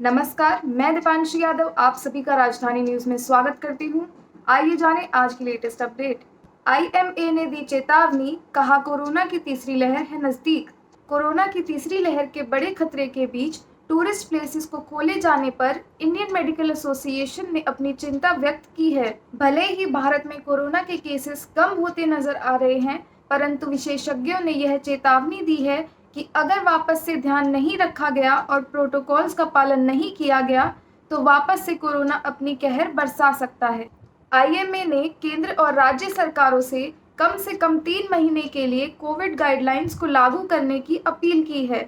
नमस्कार, मैं दीपांशी यादव आप सभी का राजधानी न्यूज में स्वागत करती हूँ। आइए जानें आज की लेटेस्ट अपडेट। आईएमए ने दी चेतावनी, कहा कोरोना की तीसरी लहर है नजदीक। कोरोना की तीसरी लहर के बड़े खतरे के बीच टूरिस्ट प्लेसेस को खोले जाने पर इंडियन मेडिकल एसोसिएशन ने अपनी चिंता व्यक्त की है। भले ही भारत में कोरोना के केसेस कम होते नजर आ रहे हैं, परंतु विशेषज्ञों ने यह चेतावनी दी है कि अगर वापस से ध्यान नहीं रखा गया और प्रोटोकॉल्स का पालन नहीं किया गया तो वापस से कोरोना अपनी कहर बरसा सकता है। आईएमए ने केंद्र और राज्य सरकारों से कम 3 महीने के लिए कोविड गाइडलाइंस को लागू करने की अपील की है।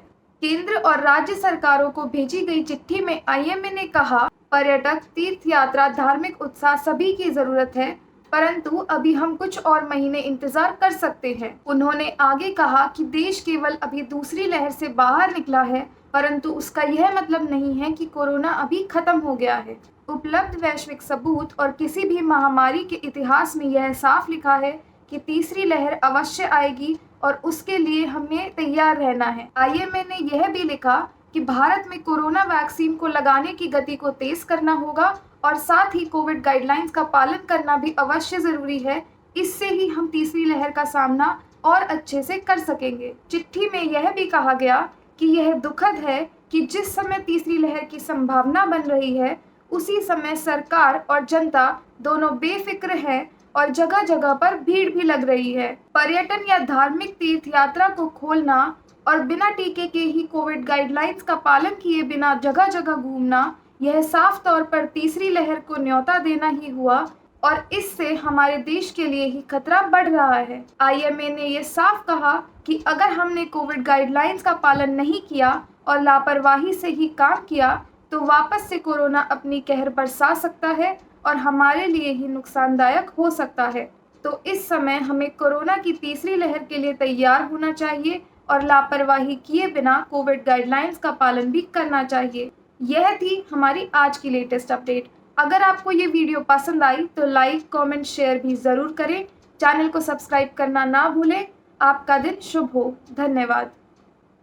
केंद्र और राज्य सरकारों को भेजी गई चिट्ठी में आईएमए ने कहा, पर्यटक, तीर्थ यात्रा, धार्मिक उत्साह सभी की जरूरत है, परंतु अभी हम कुछ और महीने इंतजार कर सकते हैं। उन्होंने आगे कहा कि देश केवल अभी दूसरी लहर से बाहर निकला है, परंतु उसका यह मतलब नहीं है कि कोरोना अभी खत्म हो गया है। उपलब्ध वैश्विक सबूत और किसी भी महामारी के इतिहास में यह साफ लिखा है कि तीसरी लहर अवश्य आएगी और उसके लिए हमें तैयार रहना है। आईएमए ने यह भी लिखा कि भारत में कोरोना वैक्सीन को लगाने की गति को तेज करना होगा और साथ ही कोविड गाइडलाइंस का पालन करना भी अवश्य जरूरी है। इससे ही हम तीसरी लहर का सामना और अच्छे से कर सकेंगे। चिट्ठी में यह भी कहा गया कि यह दुखद है कि जिस समय तीसरी लहर की संभावना बन रही है, उसी समय सरकार और जनता दोनों बेफिक्र है और जगह जगह पर भीड़ भी लग रही है। पर्यटन या धार्मिक तीर्थ यात्रा को खोलना और बिना टीके के ही कोविड गाइडलाइंस का पालन किए बिना जगह जगह घूमना, यह साफ तौर पर तीसरी लहर को न्योता देना ही हुआ और इससे हमारे देश के लिए ही खतरा बढ़ रहा है। आईएमए ने यह साफ कहा कि अगर हमने कोविड गाइडलाइंस का पालन नहीं किया और लापरवाही से ही काम किया तो वापस से कोरोना अपनी कहर बरसा सकता है और हमारे लिए ही नुकसानदायक हो सकता है। तो इस समय हमें कोरोना की तीसरी लहर के लिए तैयार होना चाहिए और लापरवाही किए बिना कोविड गाइडलाइंस का पालन भी करना चाहिए। यह थी हमारी आज की लेटेस्ट अपडेट। अगर आपको ये वीडियो पसंद आई तो लाइक, कमेंट, शेयर भी ज़रूर करें। चैनल को सब्सक्राइब करना ना भूलें। आपका दिन शुभ हो। धन्यवाद।